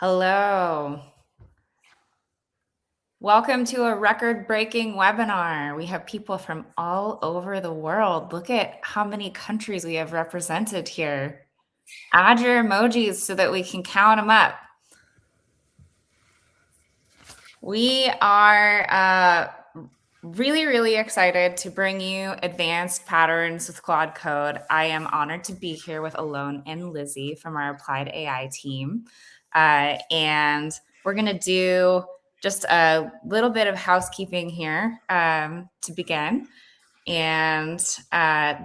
Hello. Welcome to a record-breaking webinar. We have people from all over the world. Look at how many countries we have represented here. Add your emojis so that we can count them up. We are really excited to bring you advanced patterns with Claude Code. I am honored to be here with Alon and Lizzie from our Applied AI team. And we're going to do just a little bit of housekeeping here to begin. And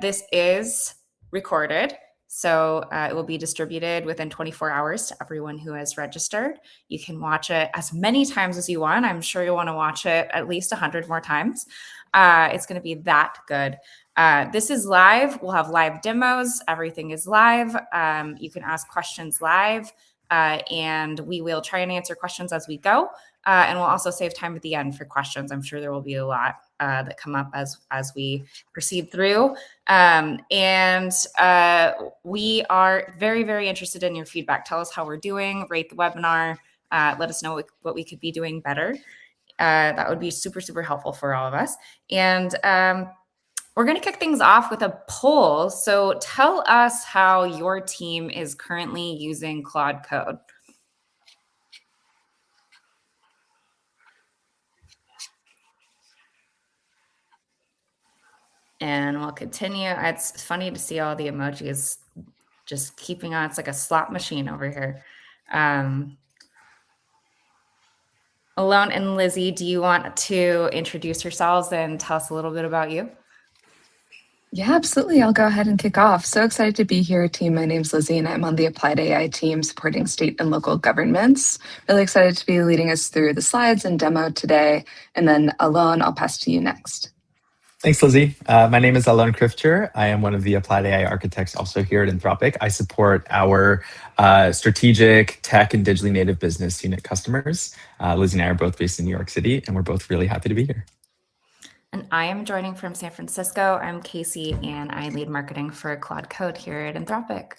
this is recorded. So it will be distributed within 24 hours to everyone who has registered. You can watch it as many times as you want. I'm sure you'll want to watch it at least 100 more times. It's going to be that good. This is live. We'll have live demos. Everything is live. You can ask questions live, and we will try and answer questions as we go. And we'll also save time at the end for questions. I'm sure there will be a lot that come up as we proceed through. We are very interested in your feedback. Tell us how we're doing, rate the webinar, let us know what we could be doing better. That would be super helpful for all of us. And we're going to kick things off with a poll. So tell us how your team is currently using Claude Code. And we'll continue. It's funny to see all the emojis just keeping on. It's like a slot machine over here. Alon and Lizzie, do you want to introduce yourselves and tell us a little bit about you? Yeah, absolutely. I'll go ahead and kick off. So excited to be here, team. My name's Lizzie, and I'm on the Applied AI team supporting state and local governments. Really excited to be leading us through the slides and demo today. And then Alon, I'll pass to you next. Thanks, Lizzie. My name is Alon Krifter. I am one of the Applied AI architects also here at Anthropic. I support our strategic tech and digitally native business unit customers. Lizzie and I are both based in New York City, and we're both really happy to be here. And I am joining from San Francisco. I'm Casey, and I lead marketing for Claude Code here at Anthropic.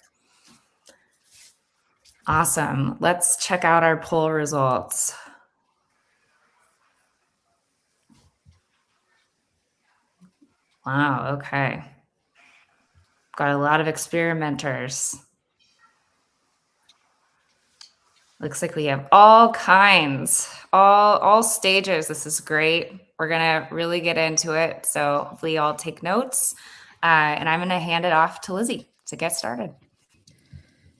Awesome. Let's check out our poll results. Wow, okay. Got a lot of experimenters. Looks like we have all kinds, all stages. This is great. We're gonna really get into it. So hopefully you all take notes. And I'm gonna hand it off to Lizzie to get started.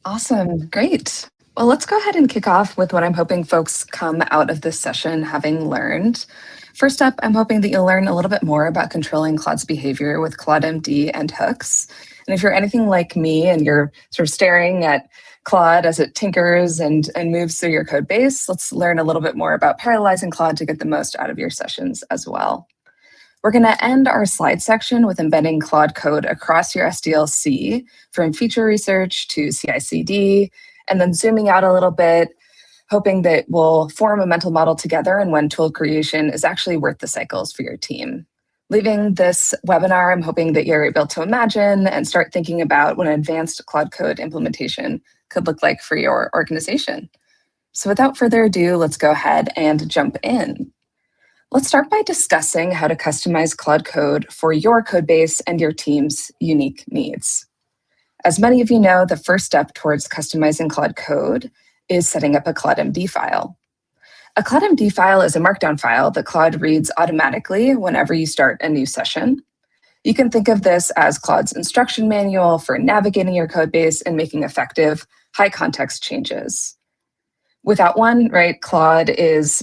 Awesome, great. Well, let's go ahead and kick off with what I'm hoping folks come out of this session having learned. First up, I'm hoping that you'll learn a little bit more about controlling Claude's behavior with ClaudeMD and hooks. And if you're anything like me and you're sort of staring at Claude as it tinkers and moves through your code base, let's learn a little bit more about parallelizing Claude to get the most out of your sessions as well. We're going to end our slide section with embedding Claude Code across your SDLC, from feature research to CI/CD, and then zooming out a little bit, hoping that we'll form a mental model together and when tool creation is actually worth the cycles for your team. Leaving this webinar, I'm hoping that you're able to imagine and start thinking about what an advanced Claude Code implementation could look like for your organization. So without further ado, let's go ahead and jump in. Let's start by discussing how to customize Claude Code for your code base and your team's unique needs. As many of you know, the first step towards customizing Claude Code is setting up a ClaudeMD file. A ClaudeMD file is a markdown file that Claude reads automatically whenever you start a new session. You can think of this as Claude's instruction manual for navigating your code base and making effective high context changes. Without one, right, Claude is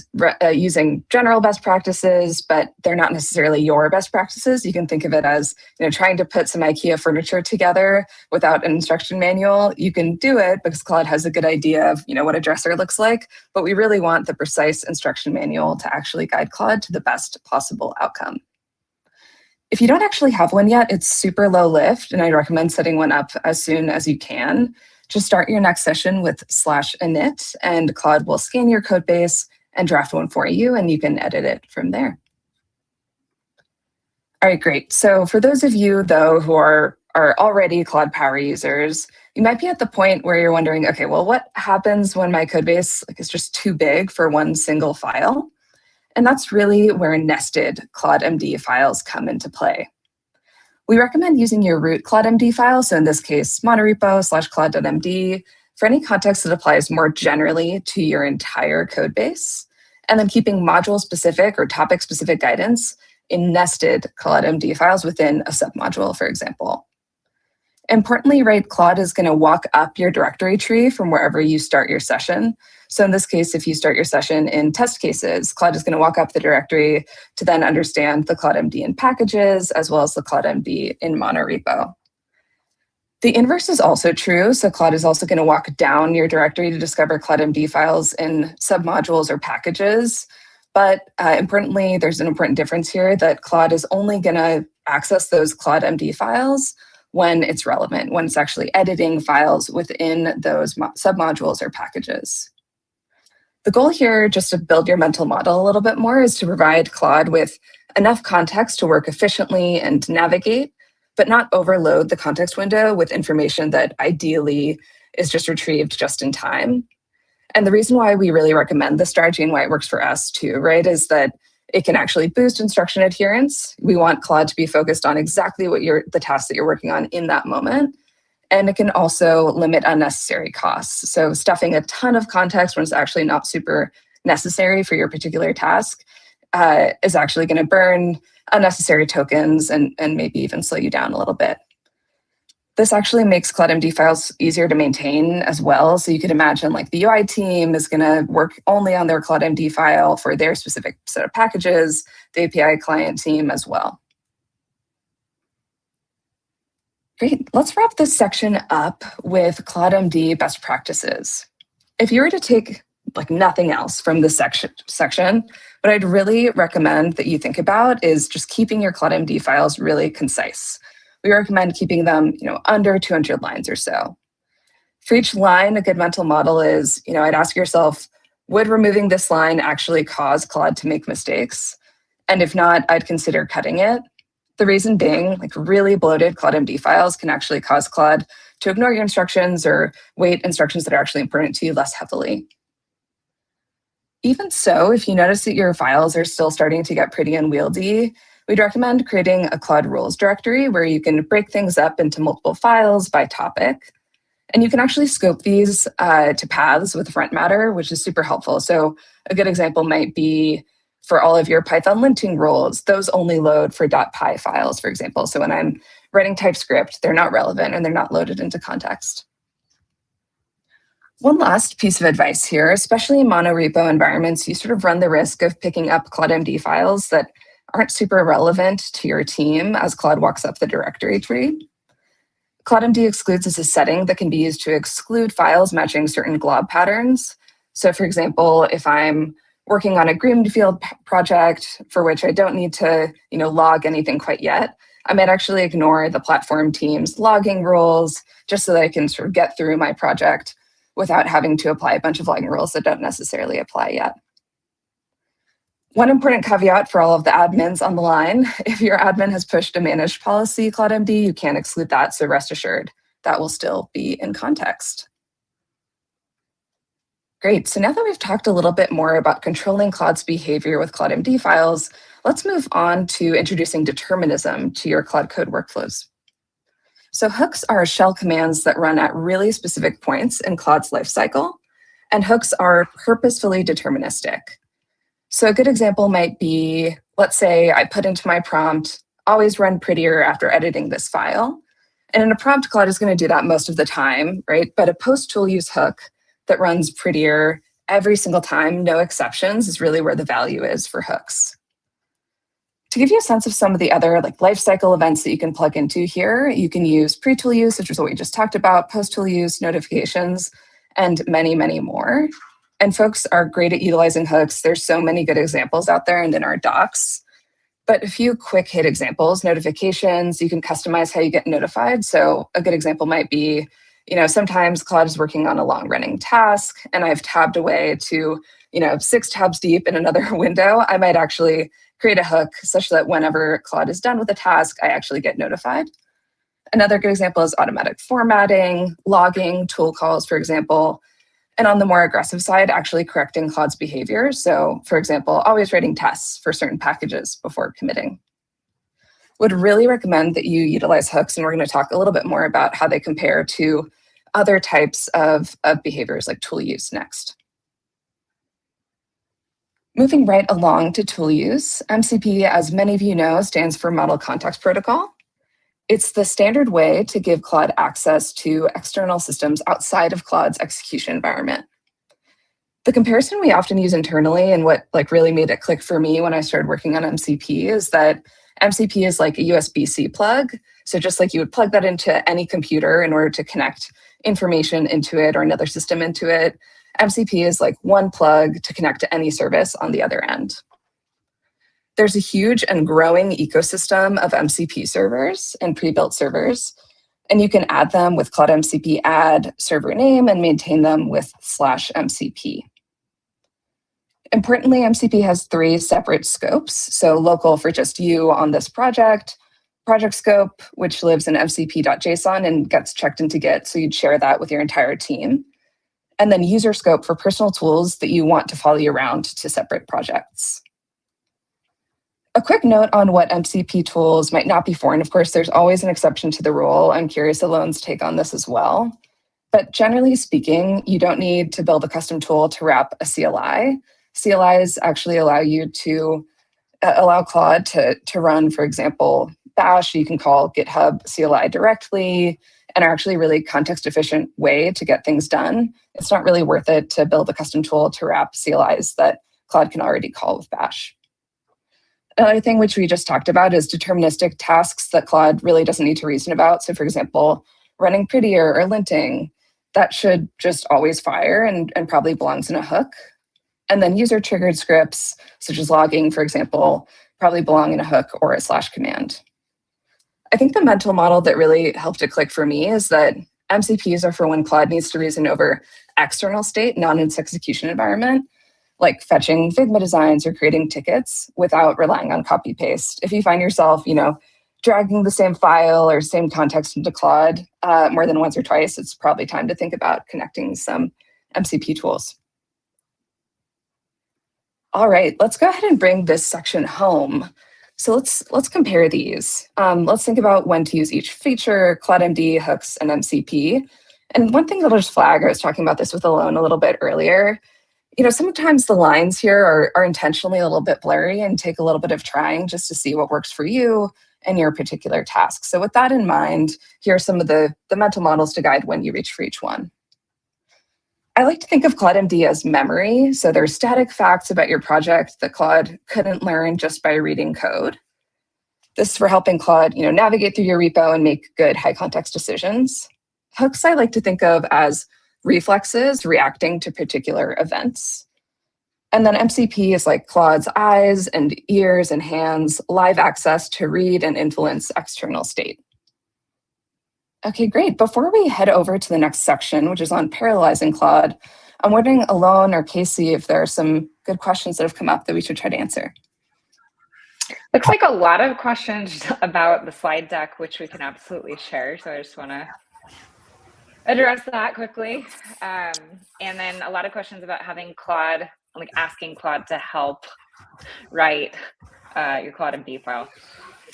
using general best practices, but they're not necessarily your best practices. You can think of it as, trying to put some IKEA furniture together without an instruction manual. You can do it because Claude has a good idea of, what a dresser looks like, but we really want the precise instruction manual to actually guide Claude to the best possible outcome. If you don't actually have one yet, it's super low lift, and I recommend setting one up as soon as you can. Just start your next session with /init, and Claude will scan your code base and draft one for you, and you can edit it from there. All right, great. So for those of you, though, who are are already Claude Power users, you might be at the point where you're wondering, okay, well, what happens when my code base is just too big for one single file? And that's really where nested Claude MD files come into play. We recommend using your root Claude MD file, so in this case, monorepo/claude.md, for any context that applies more generally to your entire code base, and then keeping module-specific or topic-specific guidance in nested Claude MD files within a submodule, for example. Importantly, right, Claude is going to walk up your directory tree from wherever you start your session. So in this case, if you start your session in test cases, Claude is going to walk up the directory to then understand the Claude MD in packages, as well as the Claude MD in monorepo. The inverse is also true. So Claude is also going to walk down your directory to discover Claude MD files in submodules or packages. But importantly, there's an important difference here that Claude is only going to access those Claude MD files when it's relevant, when it's actually editing files within those submodules or packages. The goal here, just to build your mental model a little bit more, is to provide Claude with enough context to work efficiently and navigate, but not overload the context window with information that ideally is just retrieved just in time. And the reason why we really recommend this strategy and why it works for us too, right, is that it can actually boost instruction adherence. We want Claude to be focused on exactly what the task that you're working on in that moment. And it can also limit unnecessary costs. So stuffing a ton of context when it's actually not super necessary for your particular task is actually going to burn unnecessary tokens and maybe even slow you down a little bit. This actually makes Claude MD files easier to maintain as well. So you could imagine like the UI team is going to work only on their Claude MD file for their specific set of packages, the API client team as well. Great, let's wrap this section up with Claude MD best practices. If you were to take like nothing else from this section, what I'd really recommend that you think about is just keeping your Claude MD files really concise. We recommend keeping them, under 200 lines or so. For each line, a good mental model is, I'd ask yourself, would removing this line actually cause Claude to make mistakes? And if not, I'd consider cutting it. The reason being, like really bloated Claude MD files can actually cause Claude to ignore your instructions or weight instructions that are actually important to you less heavily. Even so, if you notice that your files are still starting to get pretty unwieldy, we'd recommend creating a Claude rules directory where you can break things up into multiple files by topic. And you can actually scope these to paths with front matter, which is super helpful. So a good example might be for all of your Python linting rules, those only load for .py files, for example. So when I'm writing TypeScript, they're not relevant and they're not loaded into context. One last piece of advice here, especially in monorepo environments, you sort of run the risk of picking up Claude MD files that aren't super relevant to your team as Claude walks up the directory tree. Claude MD excludes is a setting that can be used to exclude files matching certain glob patterns. So for example, if I'm working on a greenfield project for which I don't need to log anything quite yet, I might actually ignore the platform team's logging rules just so that I can sort of get through my project without having to apply a bunch of logging rules that don't necessarily apply yet. One important caveat for all of the admins on the line, if your admin has pushed a managed policy Claude MD, you can't exclude that, so rest assured that will still be in context. Great, so now that we've talked a little bit more about controlling Claude's behavior with Claude MD files, let's move on to introducing determinism to your Claude Code workflows. So hooks are shell commands that run at really specific points in Claude's lifecycle, and hooks are purposefully deterministic. So a good example might be, let's say I put into my prompt, always run prettier after editing this file. And in a prompt, Claude is going to do that most of the time, right? But a post-tool use hook that runs prettier every single time, no exceptions, is really where the value is for hooks. To give you a sense of some of the other lifecycle events that you can plug into here, you can use pre-tool use, which is what we just talked about, post-tool use, notifications, and many, many more. And folks are great at utilizing hooks. There's so many good examples out there and in our docs. But a few quick hit examples, notifications, you can customize how you get notified. So a good example might be, sometimes Claude is working on a long running task and I've tabbed away to, 6 tabs deep in another window. I might actually create a hook such that whenever Claude is done with a task, I actually get notified. Another good example is automatic formatting, logging, tool calls, for example. And on the more aggressive side, actually correcting Claude's behavior. So, for example, always writing tests for certain packages before committing. Would really recommend that you utilize hooks, and we're going to talk a little bit more about how they compare to other types of behaviors like tool use next. Moving right along to tool use, MCP, as many of you know, stands for Model Context Protocol. It's the standard way to give Claude access to external systems outside of Claude's execution environment. The comparison we often use internally, and what really made it click for me when I started working on MCP, is that MCP is like a USB-C plug. So just like you would plug that into any computer in order to connect information into it or another system into it, MCP is like one plug to connect to any service on the other end. There's a huge and growing ecosystem of MCP servers and pre-built servers, and you can add them with Claude MCP add server name and maintain them with /MCP. Importantly, MCP has 3 separate scopes. So local for just you on this project, project scope, which lives in mcp.json and gets checked into Git, so you'd share that with your entire team. And then user scope for personal tools that you want to follow you around to separate projects. A quick note on what MCP tools might not be for, and of course, there's always an exception to the rule. I'm curious Alone's take on this as well. But generally speaking, you don't need to build a custom tool to wrap a CLI. CLIs actually allow you to allow Claude to run, for example, Bash. You can call GitHub CLI directly, and are actually a really context efficient way to get things done. It's not really worth it to build a custom tool to wrap CLIs that Claude can already call with Bash. Another thing which we just talked about is deterministic tasks that Claude really doesn't need to reason about. So for example, running prettier or linting, that should just always fire and probably belongs in a hook. And then user triggered scripts, such as logging, for example, probably belong in a hook or a /command. I think the mental model that really helped it click for me is that MCPs are for when Claude needs to reason over external state, not in its execution environment, like fetching Figma designs or creating tickets without relying on copy paste. If you find yourself, dragging the same file or same context into Claude more than once or twice, it's probably time to think about connecting some MCP tools. All right, let's go ahead and bring this section home. So let's compare these. Let's think about when to use each feature, CloudMD, hooks, and MCP. And one thing that I'll just flag, I was talking about this with Alone a little bit earlier, sometimes the lines here are intentionally a little bit blurry and take a little bit of trying just to see what works for you and your particular task. So with that in mind, here are some of the mental models to guide when you reach for each one. I like to think of CloudMD as memory. So there's static facts about your project that Claude couldn't learn just by reading code. This is for helping Claude, navigate through your repo and make good high context decisions. Hooks I like to think of as reflexes reacting to particular events. And then MCP is like Claude's eyes and ears and hands, live access to read and influence external state. Okay, great. Before we head over to the next section, which is on parallelizing Claude, I'm wondering, Alone or Casey, if there are some good questions that have come up that we should try to answer. Looks like a lot of questions about the slide deck, which we can absolutely share. So I just want to address that quickly. And then a lot of questions about having Claude, like asking Claude to help write your CloudMD file.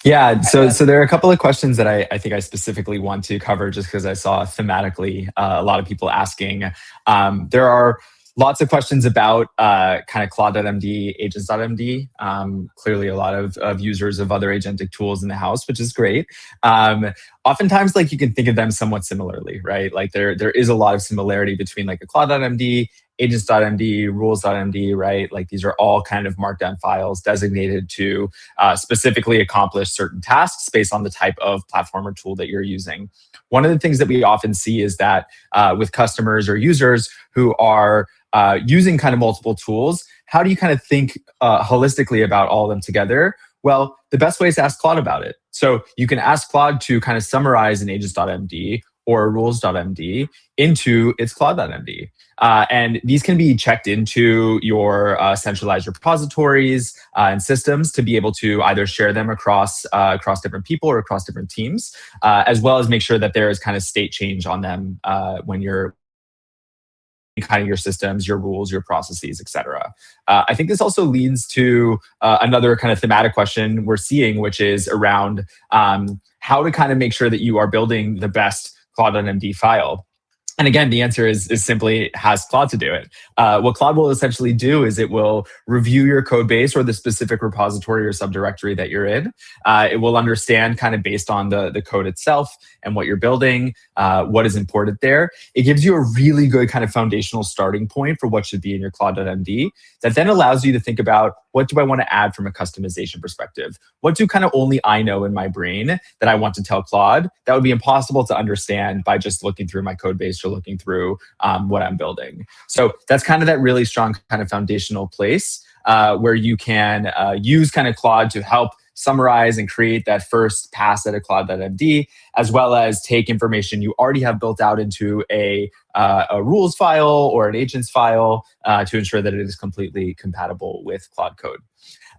Yeah, so there are a couple of questions that I think I specifically want to cover just because I saw thematically a lot of people asking. There are lots of questions about kind of Claude.md, agents.md. Clearly a lot of users of other agentic tools in the house, which is great. Oftentimes, you can think of them somewhat similarly, right? There is a lot of similarity between a Claude.md, agents.md, rules.md, right? These are all kind of markdown files designated to specifically accomplish certain tasks based on the type of platform or tool that you're using. One of the things that we often see is that with customers or users who are using kind of multiple tools, how do you kind of think holistically about all of them together? Well, the best way is to ask Claude about it. So you can ask Claude to kind of summarize in agents.md or rules.md into its Claude.md. And these can be checked into your centralized repositories and systems to be able to either share them across different people or across different teams, as well as make sure that there is kind of state change on them when you're kind of your systems, your rules, your processes, et cetera. I think this also leads to another kind of thematic question we're seeing, which is around how to kind of make sure that you are building the best Claude.md file. And again, the answer is simply has Claude to do it. What Claude will essentially do is it will review your code base or the specific repository or subdirectory that you're in. It will understand kind of based on the code itself and what you're building, what is important there. It gives you a really good kind of foundational starting point for what should be in your Claude.md that then allows you to think about, what do I want to add from a customization perspective? What do kind of only I know in my brain that I want to tell Claude that would be impossible to understand by just looking through my code base or looking through what I'm building? So that's kind of that really strong kind of foundational place where you can use kind of Claude to help summarize and create that first pass at a Claude.md, as well as take information you already have built out into a rules file or an agents file to ensure that it is completely compatible with Claude Code.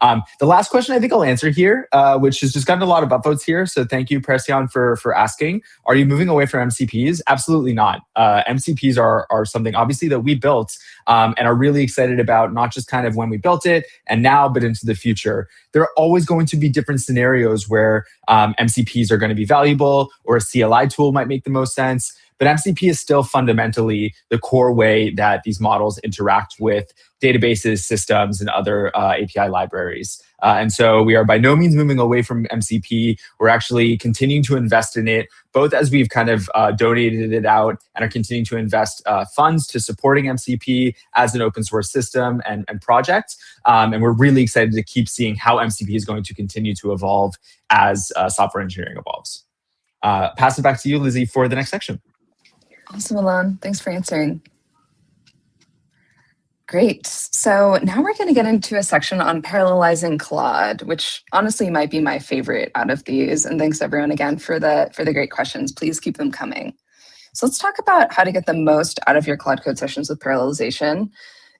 The last question I think I'll answer here, which has just gotten a lot of upvotes here. So thank you, Pression, for asking. Are you moving away from MCPs? Absolutely not. MCPs are something obviously that we built and are really excited about, not just kind of when we built it and now, but into the future. There are always going to be different scenarios where MCPs are going to be valuable, or a CLI tool might make the most sense. But MCP is still fundamentally the core way that these models interact with databases, systems, and other API libraries. And so we are by no means moving away from MCP. We're actually continuing to invest in it, both as we've kind of donated it out and are continuing to invest funds to supporting MCP as an open source system and project. And we're really excited to keep seeing how MCP is going to continue to evolve as software engineering evolves. Pass it back to you, Lizzie, for the next section. Awesome, Alon. Thanks for answering. Great. So now we're going to get into a section on parallelizing Claude, which honestly might be my favorite out of these. And thanks everyone again for the great questions. Please keep them coming. So let's talk about how to get the most out of your Claude Code sessions with parallelization.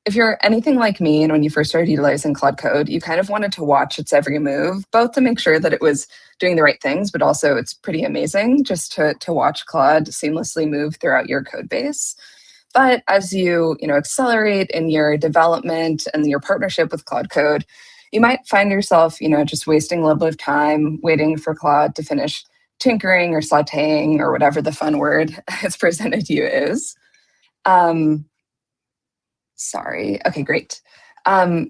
If you're anything like me, and when you first started utilizing Claude Code, you kind of wanted to watch its every move, both to make sure that it was doing the right things, but also it's pretty amazing just to watch Claude seamlessly move throughout your code base. But as you accelerate in your development and your partnership with Claude Code, you might find yourself just wasting a little bit of time waiting for Claude to finish tinkering or sauteing or whatever the fun word it's presented to you is. Sorry. Okay, great.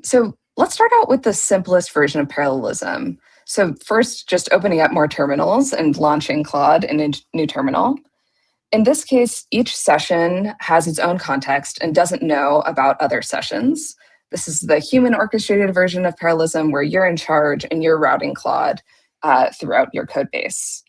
So let's start out with the simplest version of parallelism. So first, just opening up more terminals and launching Claude in a new terminal. In this case, each session has its own context and doesn't know about other sessions. This is the human orchestrated version of parallelism where you're in charge and you're routing Claude throughout your code base.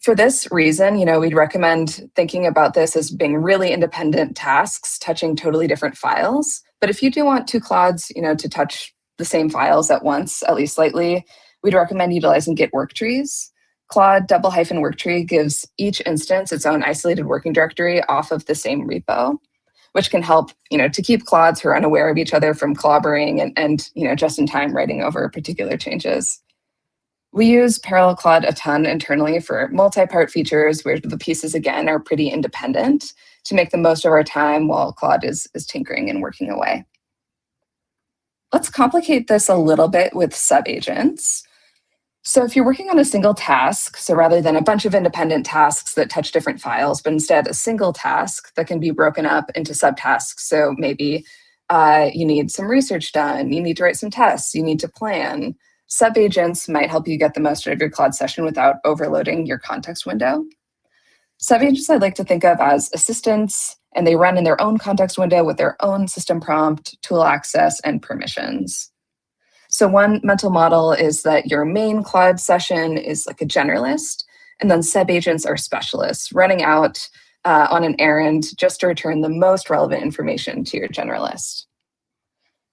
For this reason, we'd recommend thinking about this as being really independent tasks touching totally different files. But if you do want two Claudes, to touch the same files at once, at least slightly, we'd recommend utilizing Git work trees. Claude --worktree gives each instance its own isolated working directory off of the same repo, which can help, to keep Claudes who are unaware of each other from collaborating and just in time writing over particular changes. We use Parallel Claude a ton internally for multi-part features where the pieces, again, are pretty independent to make the most of our time while Claude is tinkering and working away. Let's complicate this a little bit with subagents. So if you're working on a single task, so rather than a bunch of independent tasks that touch different files, but instead a single task that can be broken up into subtasks. So maybe you need some research done, you need to write some tests, you need to plan. Subagents might help you get the most out of your Claude session without overloading your context window. Subagents I like to think of as assistants, and they run in their own context window with their own system prompt, tool access, and permissions. So one mental model is that your main Claude session is like a generalist, and then subagents are specialists running out on an errand just to return the most relevant information to your generalist.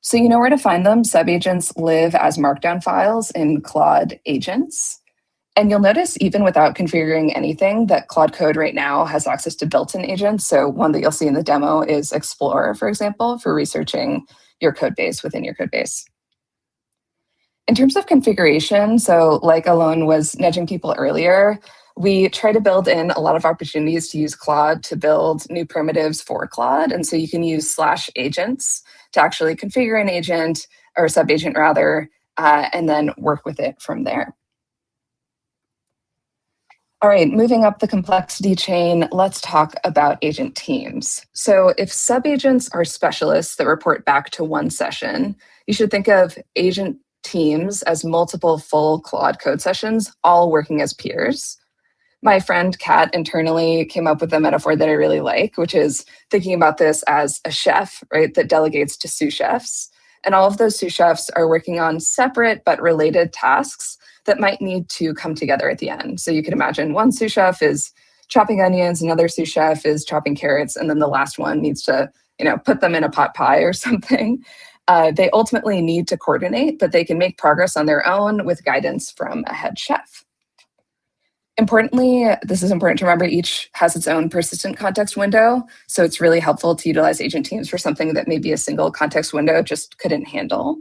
So you know where to find them. Subagents live as markdown files in Claude agents. And you'll notice even without configuring anything that Claude Code right now has access to built-in agents. So one that you'll see in the demo is Explorer, for example, for researching your code base within your code base. In terms of configuration, so like Alon was nudging people earlier, we try to build in a lot of opportunities to use Claude to build new primitives for Claude. And so you can use /agents to actually configure an agent or sub-agent rather, and then work with it from there. All right, moving up the complexity chain, let's talk about agent teams. So if sub-agents are specialists that report back to one session, you should think of agent teams as multiple full Claude code sessions, all working as peers. My friend Kat internally came up with a metaphor that I really like, which is thinking about this as a chef, right, that delegates to sous chefs. And all of those sous chefs are working on separate but related tasks that might need to come together at the end. So you could imagine one sous chef is chopping onions, another sous chef is chopping carrots, and then the last one needs to, put them in a pot pie or something. They ultimately need to coordinate, but they can make progress on their own with guidance from a head chef. Importantly, this is important to remember, each has its own persistent context window. So it's really helpful to utilize agent teams for something that maybe a single context window just couldn't handle.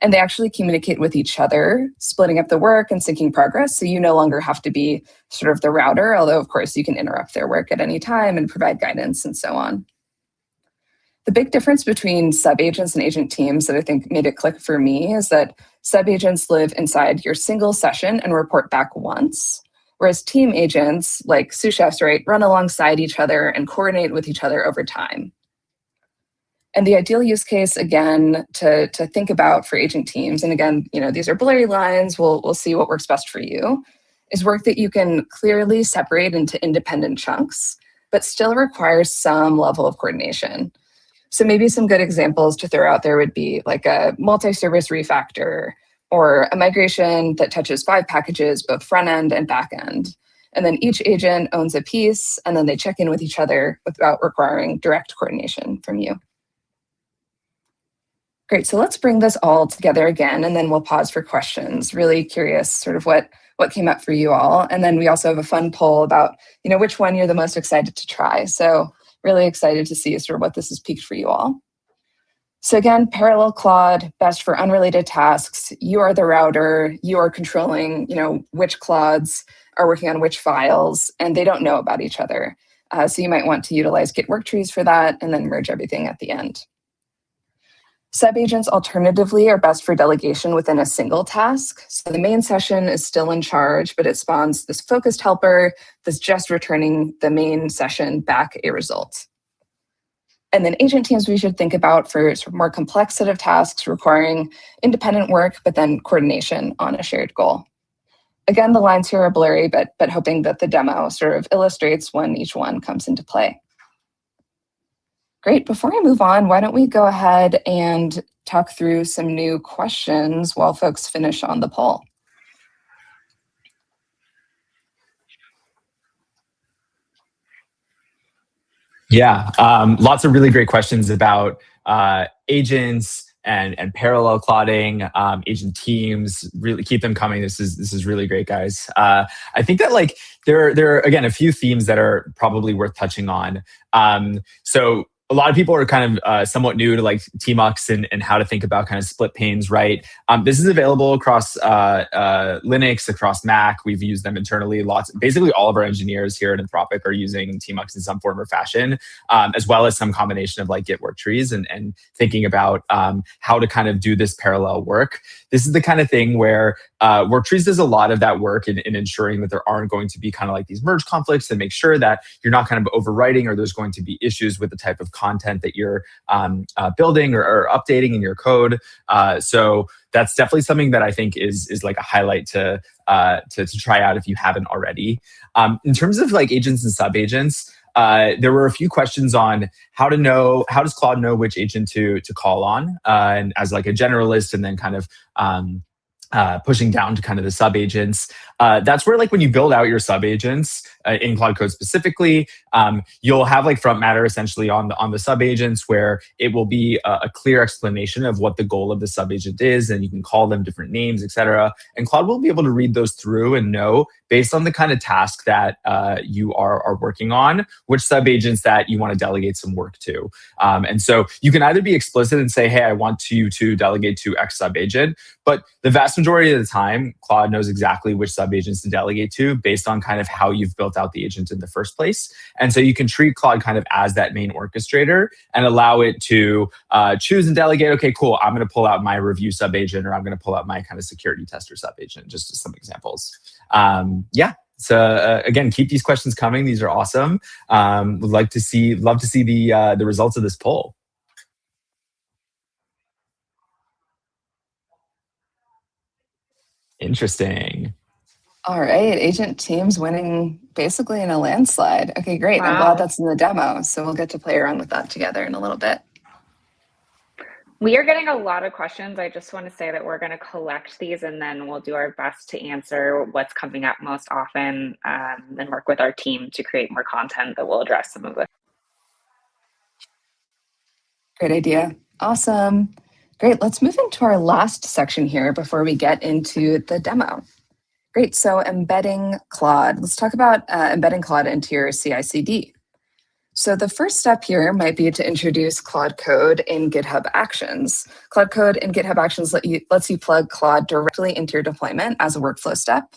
And they actually communicate with each other, splitting up the work and syncing progress. So you no longer have to be sort of the router, although of course you can interrupt their work at any time and provide guidance and so on. The big difference between sub-agents and agent teams that I think made it click for me is that sub-agents live inside your single session and report back once, whereas team agents, like sous chefs, right, run alongside each other and coordinate with each other over time. And the ideal use case, again, to think about for agent teams, and again, these are blurry lines, we'll see what works best for you, is work that you can clearly separate into independent chunks, but still requires some level of coordination. So maybe some good examples to throw out there would be like a multi-service refactor or a migration that touches 5 packages, both front end and back end. And then each agent owns a piece, and then they check in with each other without requiring direct coordination from you. Great, so let's bring this all together again, and then we'll pause for questions. Really curious sort of what came up for you all. And then we also have a fun poll about, which one you're the most excited to try. So really excited to see sort of what this has peaked for you all. So again, parallel Claude, best for unrelated tasks. You are the router, you are controlling, which Claudes are working on which files, and they don't know about each other. So you might want to utilize Git work trees for that and then merge everything at the end. Sub-agents alternatively are best for delegation within a single task. So the main session is still in charge, but it spawns this focused helper that's just returning the main session back a result. And then agent teams we should think about for sort of more complex set of tasks requiring independent work, but then coordination on a shared goal. Again, the lines here are blurry, but hoping that the demo sort of illustrates when each one comes into play. Great, before I move on, why don't we go ahead and talk through some new questions while folks finish on the poll. Yeah, lots of really great questions about agents and parallel clotting, agent teams. Really keep them coming. This is really great, guys. I think that there are again a few themes that are probably worth touching on. So a lot of people are kind of somewhat new to tmux and how to think about kind of split panes, right? This is available across Linux, across Mac. We've used them internally. Basically all of our engineers here at Anthropic are using tmux in some form or fashion, as well as some combination of Git work trees and thinking about how to kind of do this parallel work. This is the kind of thing where work trees does a lot of that work in ensuring that there aren't going to be kind of these merge conflicts and make sure that you're not kind of overwriting or there's going to be issues with the type of content that you're building or updating in your code. So that's definitely something that I think is a highlight to try out if you haven't already. In terms of agents and sub-agents, there were a few questions on how does Claude know which agent to call on, and as a generalist, and then kind of pushing down to kind of the sub-agents. That's where like when you build out your sub agents in Claude Code specifically, you'll have like front matter essentially on the sub agents where it will be a clear explanation of what the goal of the sub agent is, and you can call them different names, etc. And Claude will be able to read those through and know based on the kind of task that you are working on, which sub agents that you want to delegate some work to. And so you can either be explicit and say, hey, I want you to delegate to X sub agent, but the vast majority of the time, Claude knows exactly which sub agents to delegate to based on kind of how you've built out the agent in the first place. And so you can treat Claude kind of as that main orchestrator and allow it to choose and delegate, okay, cool, I'm going to pull out my review sub agent, or I'm going to pull out my kind of security tester sub agent, just as some examples. Yeah. So again, keep these questions coming. These are awesome. Would love to see the results of this poll. Interesting. All right, agent teams winning basically in a landslide. Okay, great. Wow. I'm glad that's in the demo, so we'll get to play around with that together in a little bit. We are getting a lot of questions. I just want to say that we're going to collect these and then we'll do our best to answer what's coming up most often, and work with our team to create more content that will address some of it. Great idea. Awesome. Great. Let's move into our last section here before we get into the demo. Great. So embedding Claude. Let's talk about embedding Claude into your CI/CD. So the first step here might be to introduce Claude Code in GitHub Actions. Claude Code in GitHub Actions lets you plug Claude directly into your deployment as a workflow step.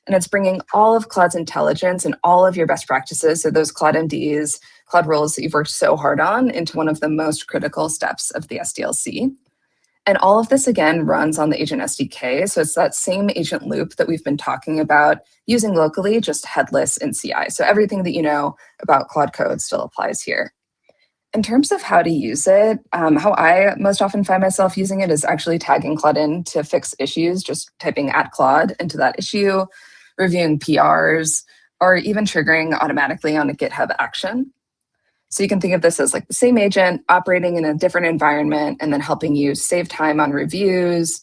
And it's bringing all of Claude's intelligence and all of your best practices, so those Claude MDs, Claude rules that you've worked so hard on, into one of the most critical steps of the SDLC. And all of this, again, runs on the Agent SDK. So it's that same agent loop that we've been talking about using locally, just headless in CI. So everything that you know about Claude Code still applies here. In terms of how to use it, how I most often find myself using it is actually tagging Claude in to fix issues, just typing @Claude into that issue, reviewing PRs, or even triggering automatically on a GitHub action. So you can think of this as like the same agent operating in a different environment and then helping you save time on reviews,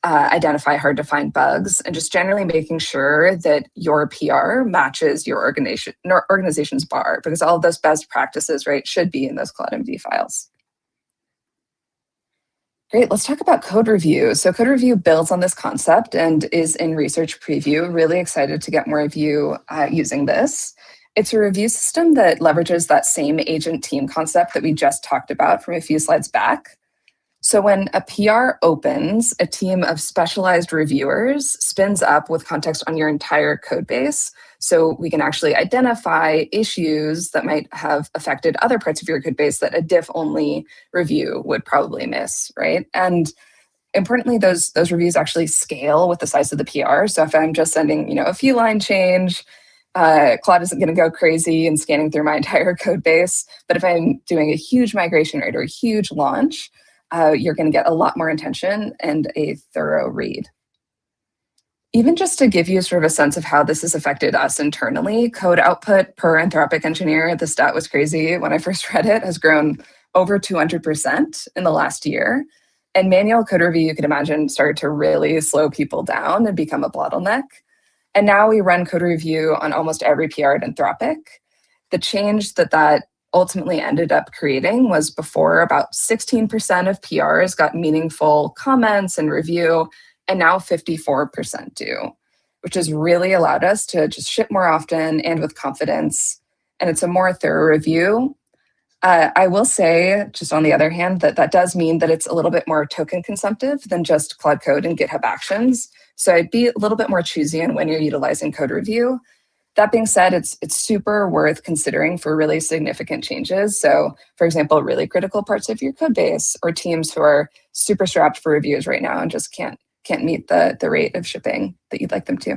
identify hard to find bugs, and just generally making sure that your PR matches your organization's bar, because all of those best practices, right, should be in those Claude MD files. Great, let's talk about code review. So code review builds on this concept and is in research preview. Really excited to get more of you using this. It's a review system that leverages that same agent team concept that we just talked about from a few slides back. So when a PR opens, a team of specialized reviewers spins up with context on your entire code base. So we can actually identify issues that might have affected other parts of your code base that a diff-only review would probably miss, right? And importantly, those reviews actually scale with the size of the PR. So if I'm just sending, a few line change, Claude isn't going to go crazy and scanning through my entire code base. But if I'm doing a huge migration rate or a huge launch, you're going to get a lot more attention and a thorough read. Even just to give you sort of a sense of how this has affected us internally, code output per Anthropic engineer, the stat was crazy when I first read it, has grown over 200% in the last year. And manual code review, you can imagine, started to really slow people down and become a bottleneck. And now we run code review on almost every PR at Anthropic. The change that ultimately ended up creating was before about 16% of PRs got meaningful comments and review, and now 54% do, which has really allowed us to just ship more often and with confidence. And it's a more thorough review. I will say, just on the other hand, that does mean that it's a little bit more token consumptive than just Claude Code and GitHub Actions. So I'd be a little bit more choosy on when you're utilizing code review. That being said, it's super worth considering for really significant changes. So, for example, really critical parts of your code base or teams who are super strapped for reviews right now and just can't meet the rate of shipping that you'd like them to.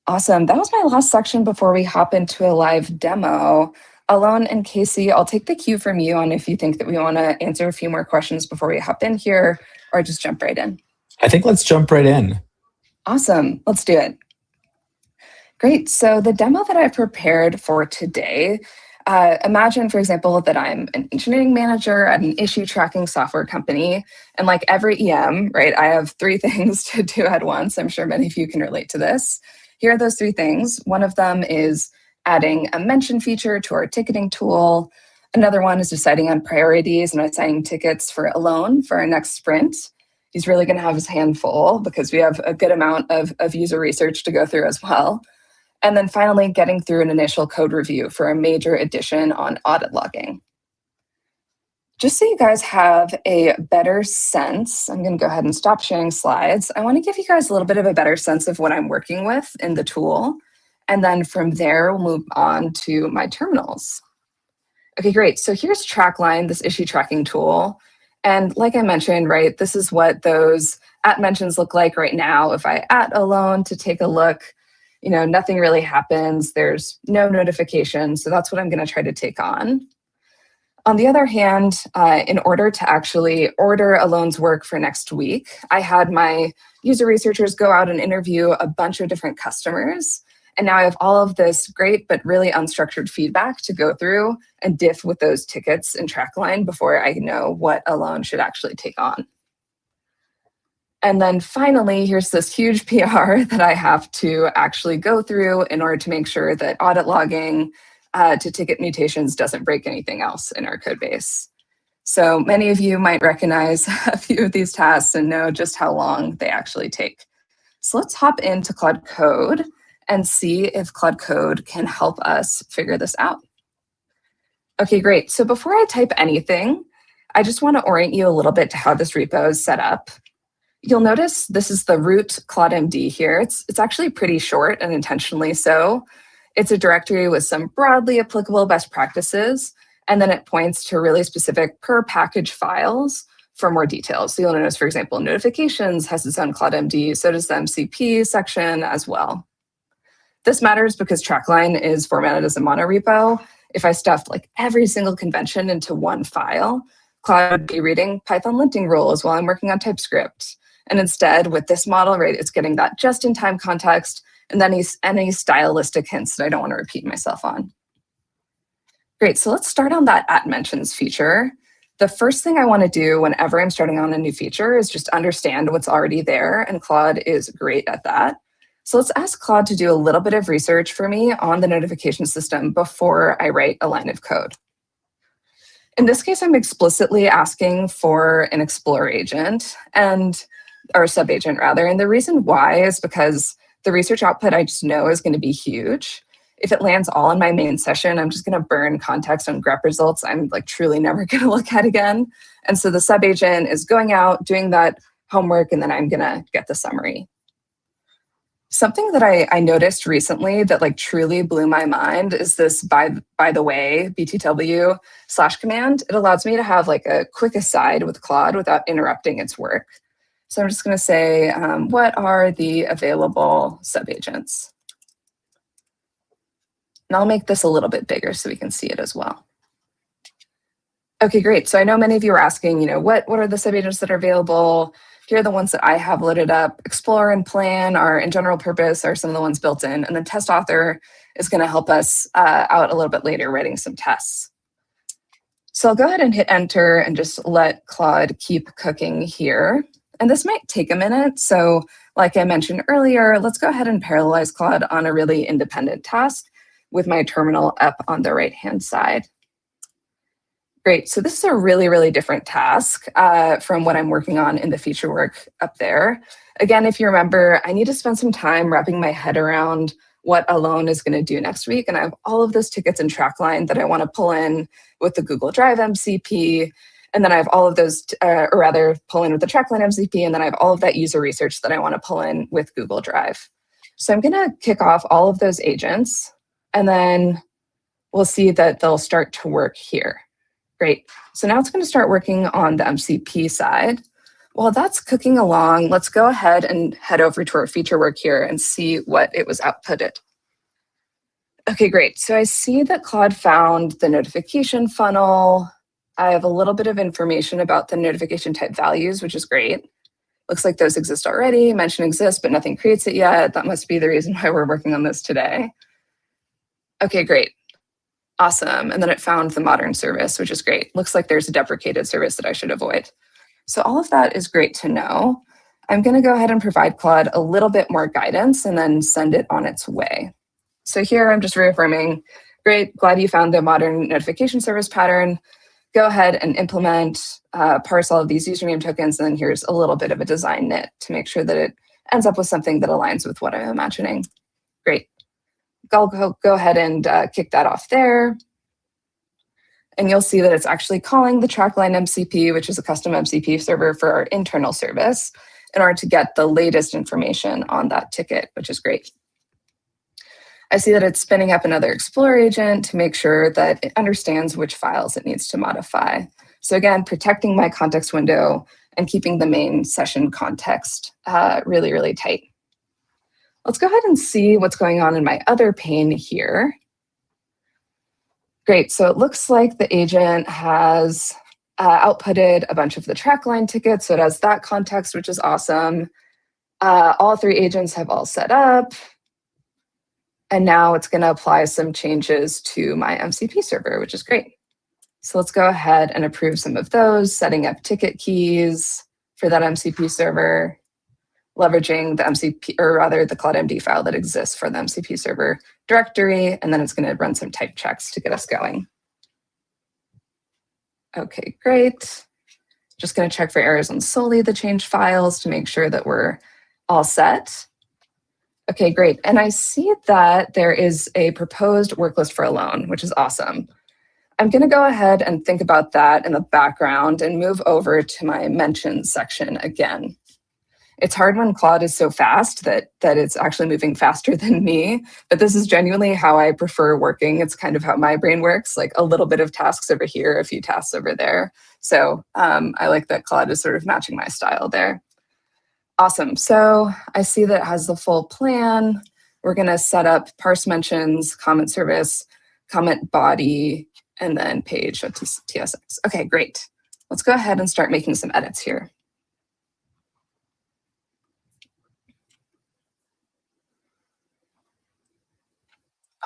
Awesome. That was my last section before we hop into a live demo. Alon and Casey, I'll take the cue from you on if you think that we want to answer a few more questions before we hop in here, or just jump right in. I think let's jump right in. Awesome. Let's do it. Great. So the demo that I prepared for today Imagine, for example, that I'm an engineering manager at an issue tracking software company. And like every EM, right, I have three things to do at once. I'm sure many of you can relate to this. Here are those three things. One of them is adding a mention feature to our ticketing tool. Another one is deciding on priorities and assigning tickets for Alone for our next sprint. He's really going to have his hand full because we have a good amount of user research to go through as well. And then finally, getting through an initial code review for a major addition on audit logging. Just so you guys have a better sense, I'm going to go ahead and stop sharing slides. I want to give you guys a little bit of a better sense of what I'm working with in the tool. And then from there, we'll move on to my terminals. Okay, great. So here's Trackline, this issue tracking tool. And like I mentioned, right, this is what those at mentions look like right now. If I at Alone to take a look, nothing really happens. There's no notification. So that's what I'm going to try to take on. On the other hand, in order to actually order Alone's work for next week, I had my user researchers go out and interview a bunch of different customers. And now I have all of this great but really unstructured feedback to go through and diff with those tickets in Trackline before I know what Alone should actually take on. And then finally, here's this huge PR that I have to actually go through in order to make sure that audit logging to ticket mutations doesn't break anything else in our code base. So many of you might recognize a few of these tasks and know just how long they actually take. So let's hop into Claude Code and see if Claude Code can help us figure this out. Okay, great. So before I type anything, I just want to orient you a little bit to how this repo is set up. You'll notice this is the root ClaudeMD here. It's actually pretty short and intentionally so. It's a directory with some broadly applicable best practices, and then it points to really specific per package files for more details. So you'll notice, for example, notifications has its own ClaudeMD, so does the MCP section as well. This matters because Trackline is formatted as a monorepo. If I stuffed like every single convention into one file, Claude would be reading Python linting rules while I'm working on TypeScript. And instead, with this model, right, it's getting that just-in-time context and then any stylistic hints that I don't want to repeat myself on. Great, so let's start on that at mentions feature. The first thing I want to do whenever I'm starting on a new feature is just understand what's already there, and Claude is great at that. So let's ask Claude to do a little bit of research for me on the notification system before I write a line of code. In this case, I'm explicitly asking for an Explorer agent or sub-agent rather. And the reason why is because the research output I just know is going to be huge. If it lands all in my main session, I'm just going to burn context on grep results I'm like truly never going to look at again. And so the sub-agent is going out, doing that homework, and then I'm going to get the summary. Something that I noticed recently that like truly blew my mind is this by the way BTW / command. It allows me to have like a quick aside with Claude without interrupting its work. So I'm just going to say, what are the available subagents? And I'll make this a little bit bigger so we can see it as well. Okay, great. So I know many of you are asking, what are the subagents that are available? Here are the ones that I have loaded up. Explore and Plan are in general purpose are some of the ones built in. And then Test Author is going to help us out a little bit later writing some tests. So I'll go ahead and hit enter and just let Claude keep cooking here. And this might take a minute. So like I mentioned earlier, let's go ahead and parallelize Claude on a really independent task with my terminal up on the right-hand side. Great, so this is a really, really different task from what I'm working on in the feature work up there. Again, if you remember, I need to spend some time wrapping my head around what Alone is going to do next week. And I have all of those tickets in Trackline that I want to pull in with the Google Drive MCP. And then I have all of those, or rather pull in with the Trackline MCP. And then I have all of that user research that I want to pull in with Google Drive. So I'm going to kick off all of those agents. And then we'll see that they'll start to work here. Great. So now it's going to start working on the MCP side. While that's cooking along, let's go ahead and head over to our feature work here and see what it was outputted. Okay, great. So I see that Claude found the notification funnel. I have a little bit of information about the notification type values, which is great. Looks like those exist already. Mention exists, but nothing creates it yet. That must be the reason why we're working on this today. Okay, great. Awesome. And then it found the modern service, which is great. Looks like there's a deprecated service that I should avoid. So all of that is great to know. I'm going to go ahead and provide Claude a little bit more guidance and then send it on its way. So here I'm just reaffirming, great, glad you found the modern notification service pattern. Go ahead and implement, parse all of these username tokens, and then here's a little bit of a design nit to make sure that it ends up with something that aligns with what I'm imagining. Great. I'll go ahead and kick that off there. And you'll see that it's actually calling the trackline MCP, which is a custom MCP server for our internal service, in order to get the latest information on that ticket, which is great. I see that it's spinning up another Explorer agent to make sure that it understands which files it needs to modify. So again, protecting my context window and keeping the main session context really, really tight. Let's go ahead and see what's going on in my other pane here. Great, so it looks like the agent has outputted a bunch of the trackline tickets, so it has that context, which is awesome. All three agents have all set up. And now it's going to apply some changes to my MCP server, which is great. So let's go ahead and approve some of those, setting up ticket keys for that MCP server, leveraging the MCP, or rather the CloudMD file that exists for the MCP server directory, and then it's going to run some type checks to get us going. Okay, great. Just going to check for errors on solely the changed files to make sure that we're all set. Okay, great. And I see that there is a proposed work list for Alone, which is awesome. I'm going to go ahead and think about that in the background and move over to my mentions section again. It's hard when Claude is so fast that it's actually moving faster than me, but this is genuinely how I prefer working. It's kind of how my brain works, like a little bit of tasks over here, a few tasks over there. So I like that Claude is sort of matching my style there. Awesome. So I see that it has the full plan. We're going to set up parse mentions, comment service, comment body, and then page TSX. Okay, great. Let's go ahead and start making some edits here.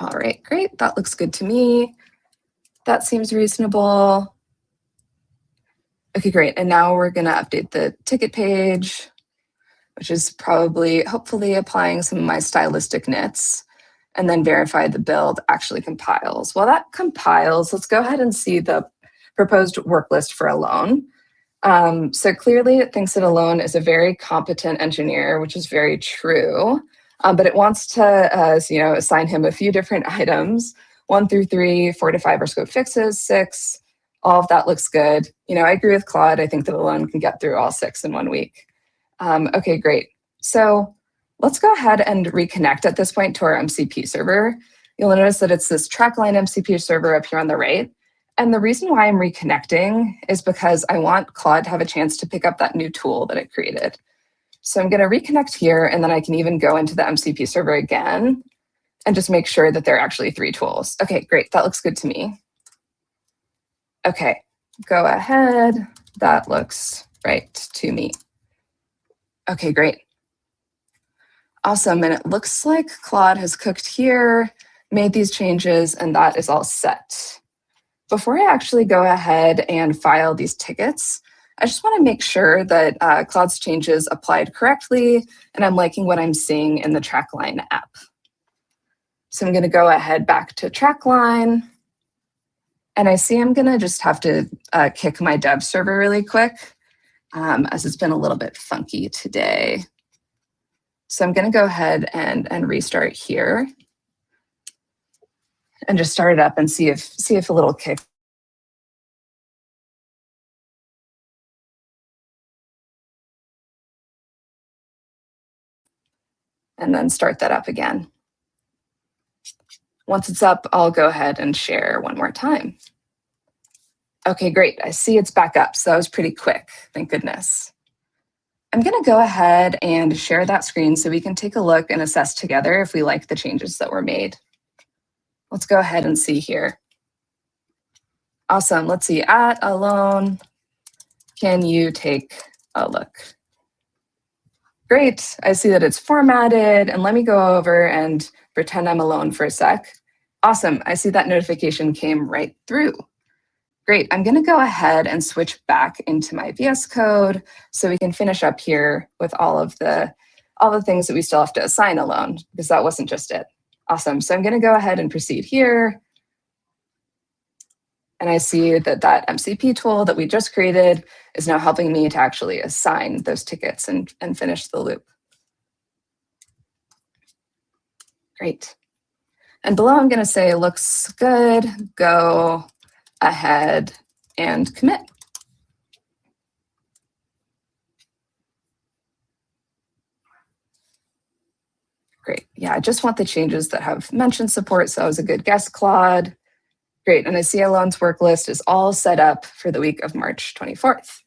All right, great. That looks good to me. That seems reasonable. Okay, great. And now we're going to update the ticket page, which is probably, hopefully, applying some of my stylistic nits, and then verify the build actually compiles. While that compiles, let's go ahead and see the proposed work list for Alone. So clearly it thinks that Alone is a very competent engineer, which is very true, but it wants to assign him a few different items, 1 through 3, 4 to 5 are scope fixes, 6, all of that looks good. I agree with Claude. I think that Alone can get through all 6 in 1 week. Okay, great. So let's go ahead and reconnect at this point to our MCP server. You'll notice that it's this trackline MCP server up here on the right. And the reason why I'm reconnecting is because I want Claude to have a chance to pick up that new tool that it created. So I'm going to reconnect here, and then I can even go into the MCP server again and just make sure that there are actually 3 tools. Okay, great. That looks good to me. Okay, go ahead. That looks right to me. Okay, great. Awesome, and it looks like Claude has cooked here, made these changes, and that is all set. Before I actually go ahead and file these tickets, I just want to make sure that Claude's changes applied correctly, and I'm liking what I'm seeing in the Trackline app. So I'm going to go ahead back to Trackline, and I see I'm going to just have to kick my dev server really quick, as it's been a little bit funky today. So I'm going to go ahead and restart here and just start it up and see if a little kick. And then start that up again. Once it's up, I'll go ahead and share one more time. Okay, great. I see it's back up. So that was pretty quick. Thank goodness. I'm going to go ahead and share that screen so we can take a look and assess together if we like the changes that were made. Let's go ahead and see here. Awesome. Let's see. At Alone, can you take a look? Great. I see that it's formatted. And let me go over and pretend I'm Alone for a sec. Awesome. I see that notification came right through. Great. I'm going to go ahead and switch back into my VS Code so we can finish up here with all the things that we still have to assign alone, because that wasn't just it. Awesome. So I'm going to go ahead and proceed here. And I see that that MCP tool that we just created is now helping me to actually assign those tickets and finish the loop. Great. And below I'm going to say looks good, go ahead and commit. Great. Yeah, I just want the changes that have mention support. So that was a good guess, Claude. Great. And I see Alone's work list is all set up for the week of March 24th.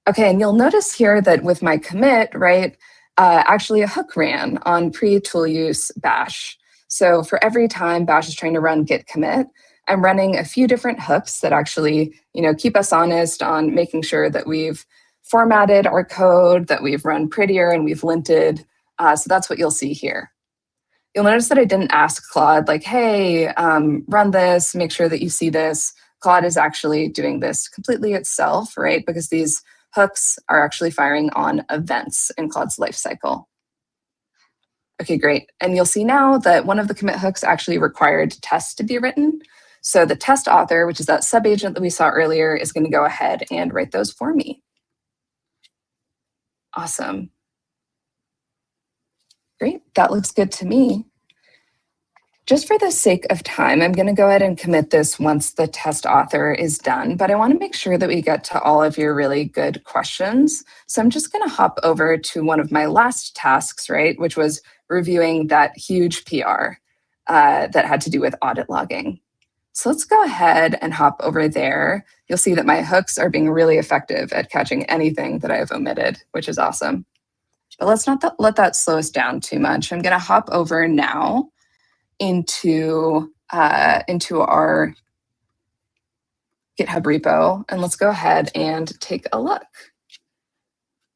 Okay, and you'll notice here that with my commit, right, actually a hook ran on pre-tool use bash. So for every time bash is trying to run git commit, I'm running a few different hooks that actually, keep us honest on making sure that we've formatted our code, that we've run prettier and we've linted. So that's what you'll see here. You'll notice that I didn't ask Claude like, hey, run this, make sure that you see this. Claude is actually doing this completely itself, right? Because these hooks are actually firing on events in Claude's lifecycle. Okay, great. And you'll see now that one of the commit hooks actually required test to be written. So the test author, which is that subagent that we saw earlier, is going to go ahead and write those for me. Awesome. Great, that looks good to me. Just for the sake of time, I'm going to go ahead and commit this once the test author is done, but I want to make sure that we get to all of your really good questions. So I'm just going to hop over to one of my last tasks, right, which was reviewing that huge PR that had to do with audit logging. So let's go ahead and hop over there. You'll see that my hooks are being really effective at catching anything that I have omitted, which is awesome. But let's not let that slow us down too much. I'm going to hop over now into our GitHub repo, and let's go ahead and take a look.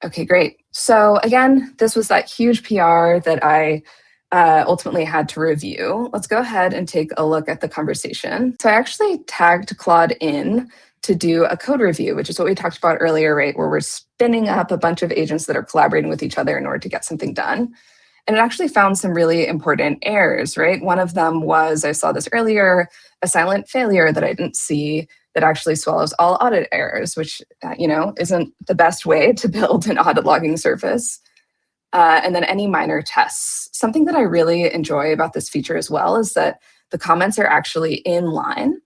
Okay, great. So again, this was that huge PR that I ultimately had to review. Let's go ahead and take a look at the conversation. So I actually tagged Claude in to do a code review, which is what we talked about earlier, right? Where we're spinning up a bunch of agents that are collaborating with each other in order to get something done. And it actually found some really important errors, right? One of them was, I saw this earlier, a silent failure that I didn't see that actually swallows all audit errors, which, isn't the best way to build an audit logging service. And then any minor tests. Something that I really enjoy about this feature as well is that the comments are actually in line.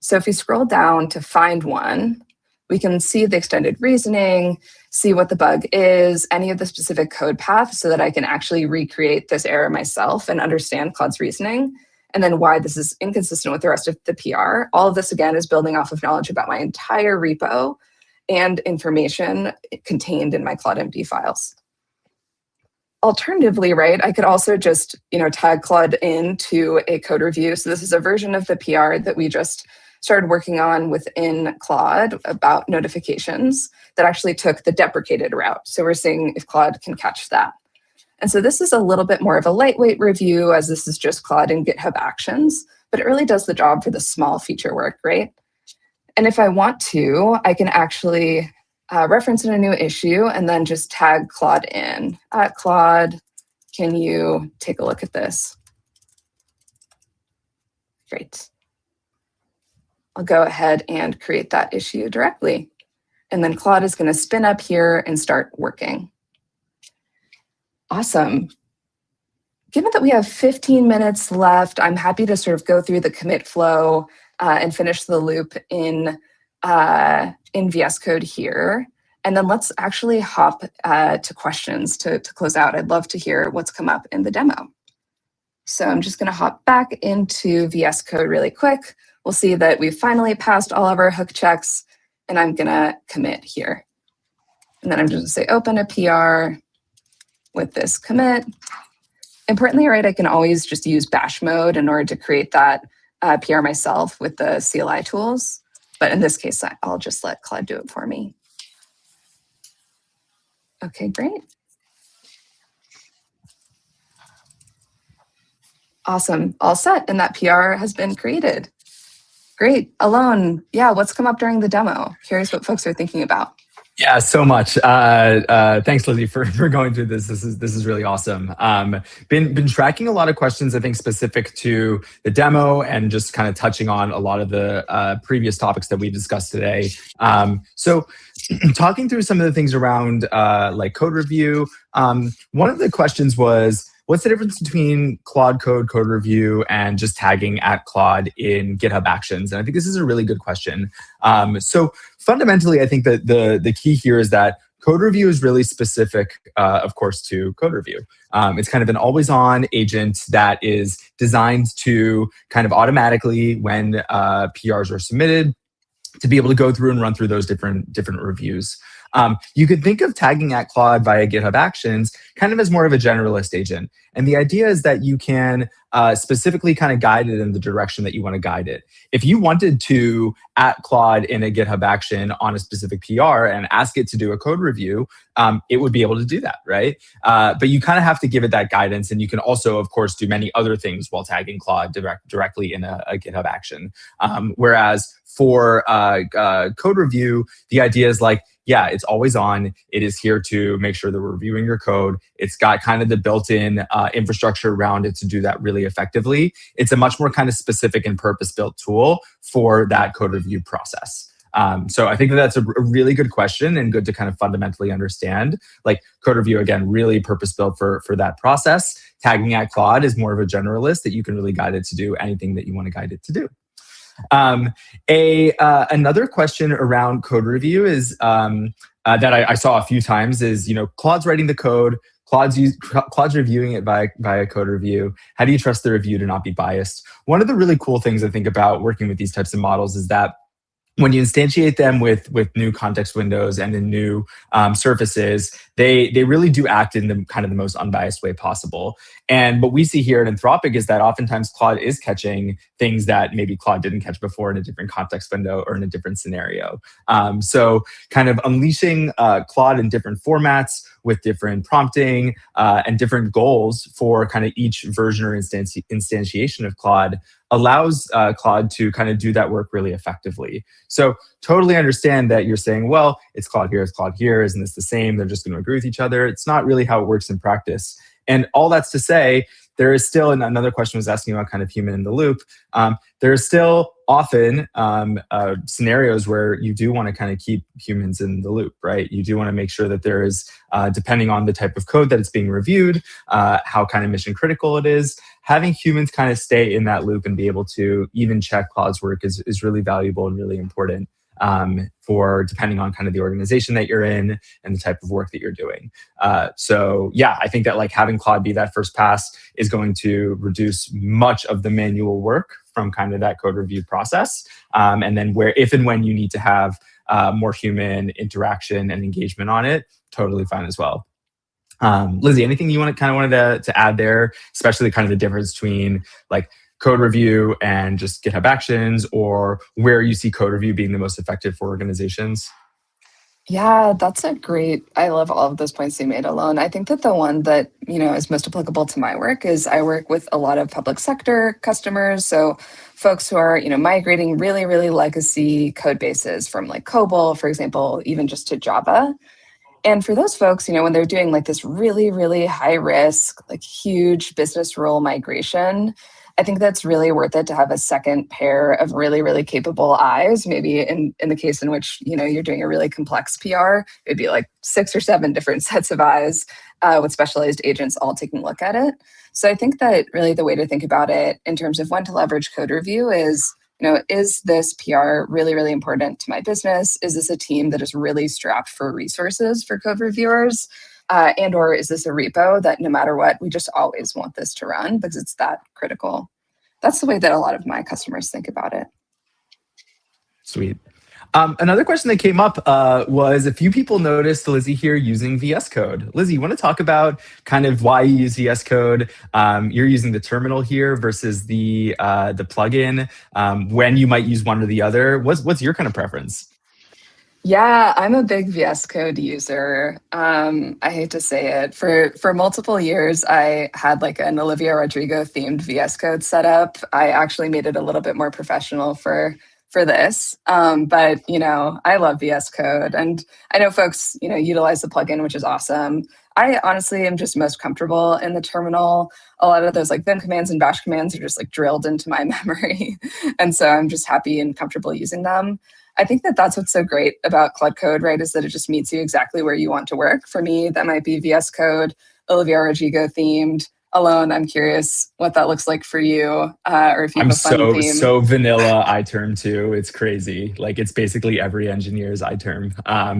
So if you scroll down to find one, we can see the extended reasoning, see what the bug is, any of the specific code paths so that I can actually recreate this error myself and understand Claude's reasoning, and then why this is inconsistent with the rest of the PR. All of this, again, is building off of knowledge about my entire repo and information contained in my Claude MD files. Alternatively, right, I could also just, tag Claude into a code review. So this is a version of the PR that we just started working on within Claude about notifications that actually took the deprecated route. So we're seeing if Claude can catch that. And so this is a little bit more of a lightweight review, as this is just Claude and GitHub Actions, but it really does the job for the small feature work, right? And if I want to, I can actually reference in a new issue and then just tag Claude in. Claude, can you take a look at this? Great. I'll go ahead and create that issue directly. And then Claude is going to spin up here and start working. Awesome. Given that we have 15 minutes left, I'm happy to sort of go through the commit flow and finish the loop in VS Code here. And then let's actually hop to questions to close out. I'd love to hear what's come up in the demo. So I'm just going to hop back into VS Code really quick. We'll see that we've finally passed all of our hook checks, and I'm going to commit here. And then I'm just going to say open a PR with this commit. Importantly, right, I can always just use bash mode in order to create that PR myself with the CLI tools. But in this case, I'll just let Claude do it for me. Okay, great. Awesome. All set. And that PR has been created. Great. Alone. Yeah. What's come up during the demo? Curious what folks are thinking about. Yeah, so much. Thanks, Lizzie, for going through this. This is really awesome. Been tracking a lot of questions, I think, specific to the demo and just kind of touching on a lot of the previous topics that we discussed today. So talking through some of the things around like code review, one of the questions was, what's the difference between Claude code review and just tagging at Claude in GitHub Actions? And I think this is a really good question. So fundamentally, I think that the key here is that code review is really specific, of course, to code review. It's kind of an always-on agent that is designed to kind of automatically, when PRs are submitted, to be able to go through and run through those different reviews. You could think of tagging at Claude via GitHub Actions kind of as more of a generalist agent. And the idea is that you can specifically kind of guide it in the direction that you want to guide it. If you wanted to at Claude in a GitHub action on a specific PR and ask it to do a code review, it would be able to do that, right? But you kind of have to give it that guidance. And you can also, of course, do many other things while tagging Claude directly in a GitHub action. Whereas for code review, the idea is like, yeah, it's always on. It is here to make sure that we're reviewing your code. It's got kind of the built-in infrastructure around it to do that really effectively. It's a much more kind of specific and purpose-built tool for that code review process. So I think that that's a really good question and good to kind of fundamentally understand. Like code review, again, really purpose-built for that process. Tagging at Claude is more of a generalist that you can really guide it to do anything that you want to guide it to do. Another question around code review is that I saw a few times is, Claude's writing the code, Claude's reviewing it via code review. How do you trust the review to not be biased? One of the really cool things I think about working with these types of models is that when you instantiate them with new context windows and in new surfaces, they really do act in the kind of the most unbiased way possible. And what we see here at Anthropic is that oftentimes Claude is catching things that maybe Claude didn't catch before in a different context window or in a different scenario. So kind of unleashing Claude in different formats with different prompting and different goals for kind of each version or instantiation of Claude allows Claude to kind of do that work really effectively. So totally understand that you're saying, well, it's Claude here, isn't this the same? They're just going to agree with each other. It's not really how it works in practice. And all that's to say, there is still, and another question was asking about kind of human in the loop, there is still often scenarios where you do want to kind of keep humans in the loop, right? You do want to make sure that there is, depending on the type of code that it's being reviewed, how kind of mission critical it is, having humans kind of stay in that loop and be able to even check Claude's work is really valuable and really important. For depending on kind of the organization that you're in and the type of work that you're doing. So yeah, I think that like having Claude be that first pass is going to reduce much of the manual work from kind of that code review process. And then if and when you need to have more human interaction and engagement on it, totally fine as well. Lizzie, anything you wanted to add there, especially kind of the difference between like code review and just GitHub Actions, or where you see code review being the most effective for organizations? Yeah, I love all of those points you made, Alone. I think that the one that, is most applicable to my work is I work with a lot of public sector customers. So folks who are, migrating really, really legacy code bases from like COBOL, for example, even just to Java. And for those folks, when they're doing like this really, really high risk, like huge business rule migration, I think that's really worth it to have a second pair of really, really capable eyes. Maybe in the case in which, you're doing a really complex PR, it'd be like 6 or 7 different sets of eyes with specialized agents all taking a look at it. So I think that really the way to think about it in terms of when to leverage code review is, is this PR really, really important to my business? Is this a team that is really strapped for resources for code reviewers? And or is this a repo that no matter what, we just always want this to run because it's that critical? That's the way that a lot of my customers think about it. Sweet. Another question that came up was a few people noticed Lizzie here using VS Code. Lizzie, you want to talk about kind of why you use VS Code? You're using the terminal here versus the plugin. When you might use one or the other. What's your kind of preference? Yeah, I'm a big VS Code user. I hate to say it. For multiple years, I had like an Olivia Rodrigo themed VS Code setup. I actually made it a little bit more professional for this. But I love VS Code, and I know folks utilize the plugin, which is awesome. I honestly am just most comfortable in the terminal. A lot of those like vim commands and bash commands are just like drilled into my memory, and so I'm just happy and comfortable using them. I think that that's what's so great about Cloud Code, right? Is that it just meets you exactly where you want to work. For me, that might be VS Code, Olivia Rodrigo themed. Alone, I'm curious what that looks like for you, or if you have I'm a fun theme. so vanilla iTerm too. It's crazy. Like it's basically every engineer's iTerm.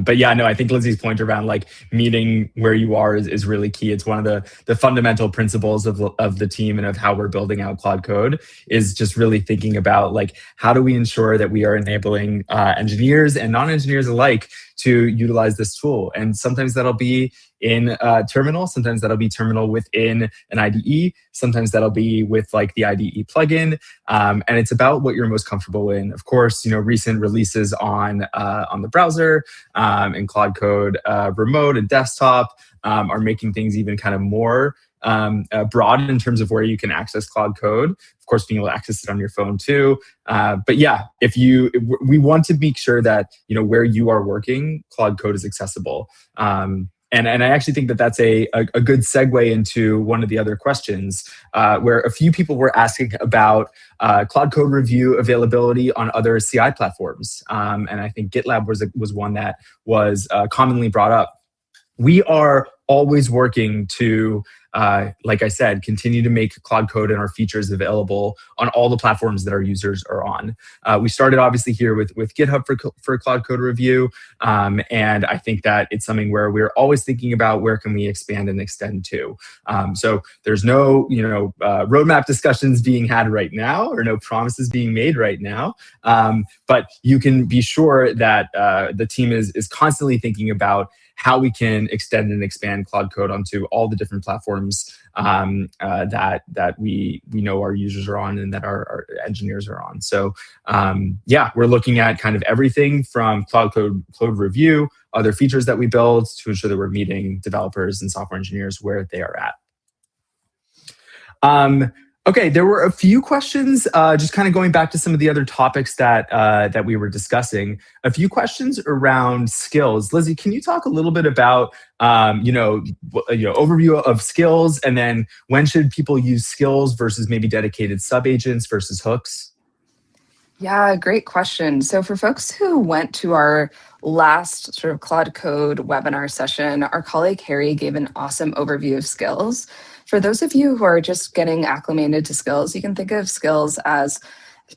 But yeah, no, I think Lizzie's point around like meeting where you are is really key. It's one of the fundamental principles of the team and of how we're building out Cloud Code is just really thinking about like how do we ensure that we are enabling engineers and non-engineers alike to utilize this tool. And sometimes that'll be in terminal, sometimes that'll be terminal within an IDE, sometimes that'll be with like the IDE plugin. And it's about what you're most comfortable in. Of course, recent releases on the browser and Cloud Code remote and desktop are making things even kind of more broad in terms of where you can access Cloud Code. Of course, being able to access it on your phone too. But yeah, we want to make sure that where you are working, Cloud Code is accessible. And I actually think that that's a good segue into one of the other questions, where a few people were asking about Cloud Code review availability on other CI platforms. And I think GitLab was one that was commonly brought up. We are always working to, like I said, continue to make Cloud Code and our features available on all the platforms that our users are on. We started obviously here with GitHub for Cloud Code review. And I think that it's something where we're always thinking about where can we expand and extend to. So there's no roadmap discussions being had right now or no promises being made right now. But you can be sure that the team is constantly thinking about how we can extend and expand Cloud Code onto all the different platforms that we know our users are on and that our engineers are on. So yeah, we're looking at kind of everything from Cloud Code review, other features that we build to ensure that we're meeting developers and software engineers where they are at. Okay, there were a few questions, just kind of going back to some of the other topics that we were discussing. A few questions around skills. Lizzie, can you talk a little bit about overview of skills, and then when should people use skills versus maybe dedicated subagents versus hooks? Yeah, great question. So for folks who went to our last sort of Cloud Code webinar session, our colleague Harry gave an awesome overview of skills. For those of you who are just getting acclimated to skills, you can think of skills as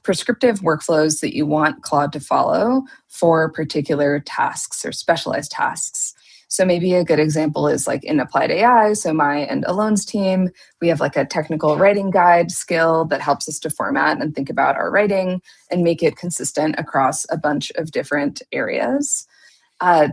prescriptive workflows that you want Claude to follow for particular tasks or specialized tasks. So maybe a good example is like in Applied AI. So my and Alone's team, we have like a technical writing guide skill that helps us to format and think about our writing and make it consistent across a bunch of different areas.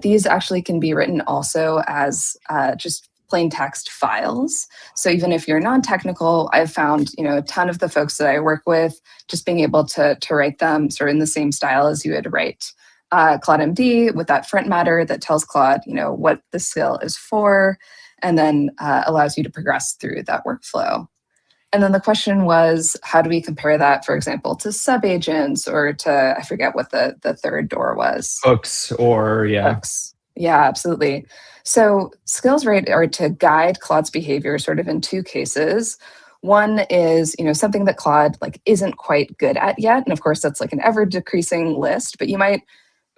These actually can be written also as just plain text files. So even if you're non-technical, I've found a ton of the folks that I work with just being able to write them sort of in the same style as you would write Claude MD with that front matter that tells Claude what the skill is for, and then allows you to progress through that workflow. And then the question was, how do we compare that, for example, to subagents or to, I forget what the third door was. Hooks or, yeah. Hooks. Yeah, absolutely. So skills, right, are to guide Claude's behavior sort of in two cases. One is, something that Claude like isn't quite good at yet. And of course, that's like an ever decreasing list, but you might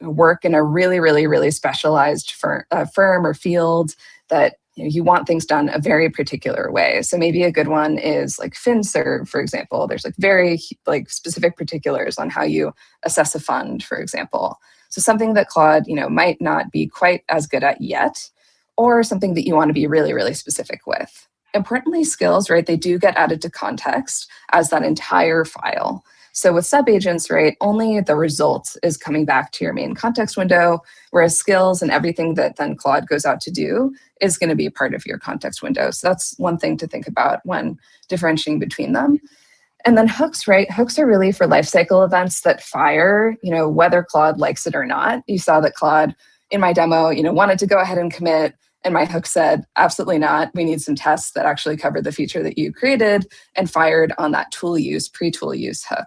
work in a really, really, really specialized firm or field that you want things done a very particular way. So maybe a good one is like FinServe, for example. There's like very like specific particulars on how you assess a fund, for example. So something that Claude, might not be quite as good at yet, or something that you want to be really, really specific with. Importantly, skills, right, they do get added to context as that entire file. So with subagents, right, only the result is coming back to your main context window, whereas skills and everything that then Claude goes out to do is going to be part of your context window. So that's one thing to think about when differentiating between them. And then hooks, right? Hooks are really for lifecycle events that fire, whether Claude likes it or not. You saw that Claude in my demo, wanted to go ahead and commit. And my hook said, absolutely not. We need some tests that actually cover the feature that you created, and fired on that tool use, pre-tool use hook.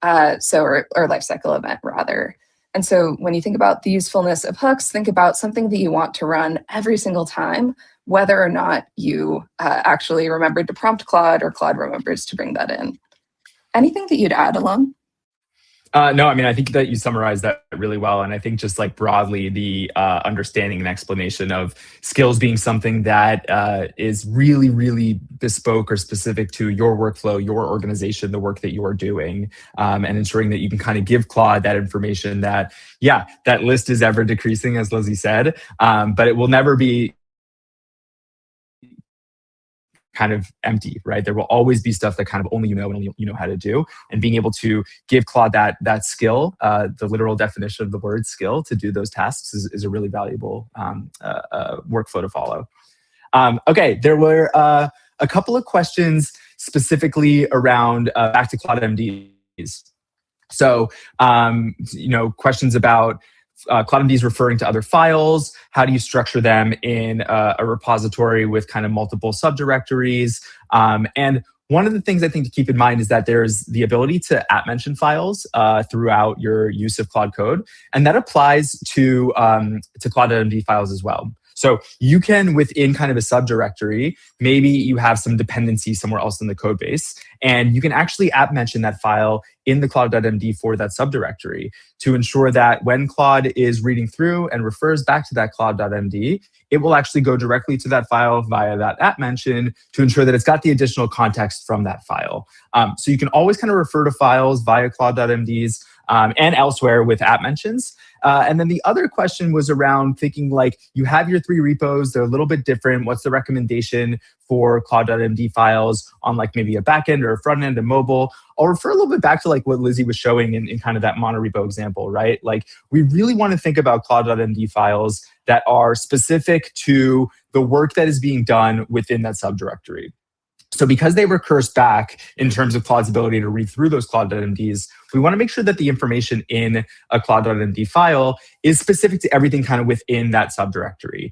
Or lifecycle event rather. And so when you think about the usefulness of hooks, think about something that you want to run every single time, whether or not you actually remembered to prompt Claude or Claude remembers to bring that in. Anything that you'd add, Alon? No, I mean, I think that you summarized that really well. And I think just like broadly, the understanding and explanation of skills being something that is really, really bespoke or specific to your workflow, your organization, the work that you are doing, and ensuring that you can kind of give Claude that information that, yeah, that list is ever decreasing, as Lizzie said, but it will never be kind of empty, right? There will always be stuff that kind of only you know and only you know how to do. And being able to give Claude that skill, the literal definition of the word skill, to do those tasks is a really valuable workflow to follow. Okay, there were a couple of questions specifically around back to Claude MDs. So, questions about Claude MDs referring to other files. How do you structure them in a repository with kind of multiple subdirectories? And one of the things I think to keep in mind is that there's the ability to @mention files throughout your use of Claude Code, and that applies to Claude.md files as well. So you can, within kind of a subdirectory, maybe you have some dependency somewhere else in the code base, and you can actually @mention that file in the Claude.md for that subdirectory to ensure that when Claude is reading through and refers back to that Claude.md, it will actually go directly to that file via that @mention to ensure that it's got the additional context from that file. So you can always kind of refer to files via Claude.mds and elsewhere with @mentions. And then the other question was around thinking like, you have your 3 repos, they're a little bit different. What's the recommendation for Claude.md files on like maybe a backend or a front end and mobile? I'll refer a little bit back to like what Lizzie was showing in kind of that monorepo example, right? Like we really want to think about Claude.md files that are specific to the work that is being done within that subdirectory. So because they recurse back in terms of Claude's ability to read through those Claude.mds, we want to make sure that the information in a Claude.md file is specific to everything kind of within that subdirectory.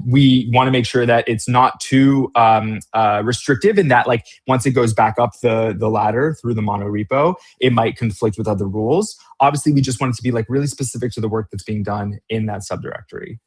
We want to make sure that it's not too restrictive in that, like, once it goes back up the ladder through the monorepo, it might conflict with other rules. Obviously, we just want it to be like really specific to the work that's being done in that subdirectory.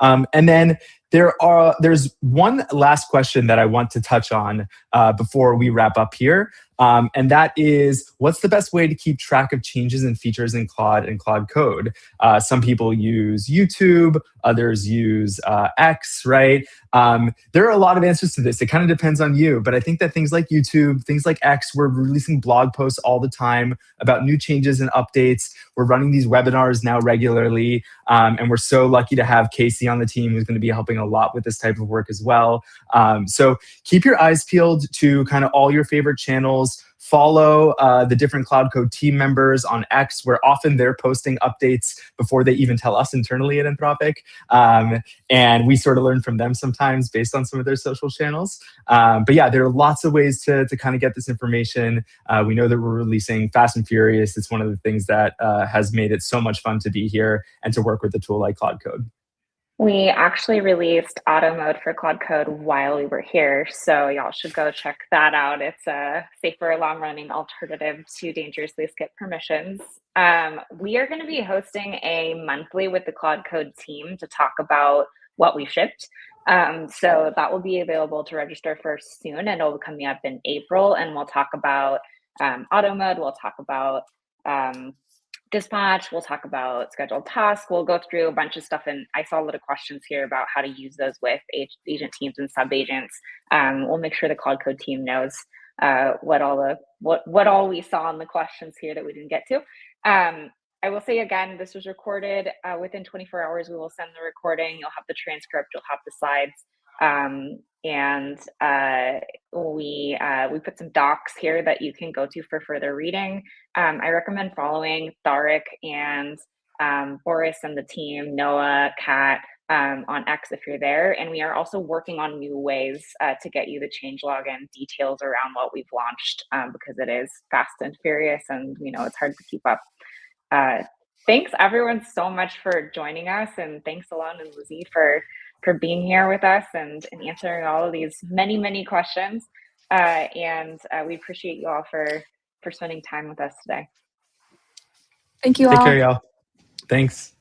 And then there's one last question that I want to touch on before we wrap up here. And that is, what's the best way to keep track of changes and features in Claude and Claude Code? Some people use YouTube, others use X, right? There are a lot of answers to this. It kind of depends on you, but I think that things like YouTube, things like X, we're releasing blog posts all the time about new changes and updates. We're running these webinars now regularly, and we're so lucky to have Casey on the team who's going to be helping a lot with this type of work as well. So keep your eyes peeled to kind of all your favorite channels. Follow the different Claude Code team members on X, where often they're posting updates before they even tell us internally at Anthropic. And we sort of learn from them sometimes based on some of their social channels. But yeah, there are lots of ways to kind of get this information. We know that we're releasing fast and furious. It's one of the things that has made it so much fun to be here and to work with a tool like Claude Code. We actually released auto mode for Claude Code while we were here, so y'all should go check that out. It's a safer, long-running alternative to dangerously skip permissions. We are going to be hosting a monthly with the Claude Code team to talk about what we shipped. So that will be available to register for soon, and it will be coming up in April, and we'll talk about auto mode, we'll talk about dispatch, we'll talk about scheduled tasks, we'll go through a bunch of stuff, and I saw a lot of questions here about how to use those with agent teams and sub agents. We'll make sure the Claude Code team knows what all we saw in the questions here that we didn't get to. I will say again, this was recorded within 24 hours. We will send the recording. You'll have the transcript. You'll have the slides. We put some docs here that you can go to for further reading. I recommend following Tariq and Boris and the team, Noah, Kat, on X if you're there. And we are also working on new ways to get you the changelog and details around what we've launched because it is fast and furious and it's hard to keep up. Thanks everyone so much for joining us, and thanks Alon and Lizzie for being here with us and answering all of these many questions. And we appreciate you all for spending time with us today. Thank you Take all. care, y'all. Thanks.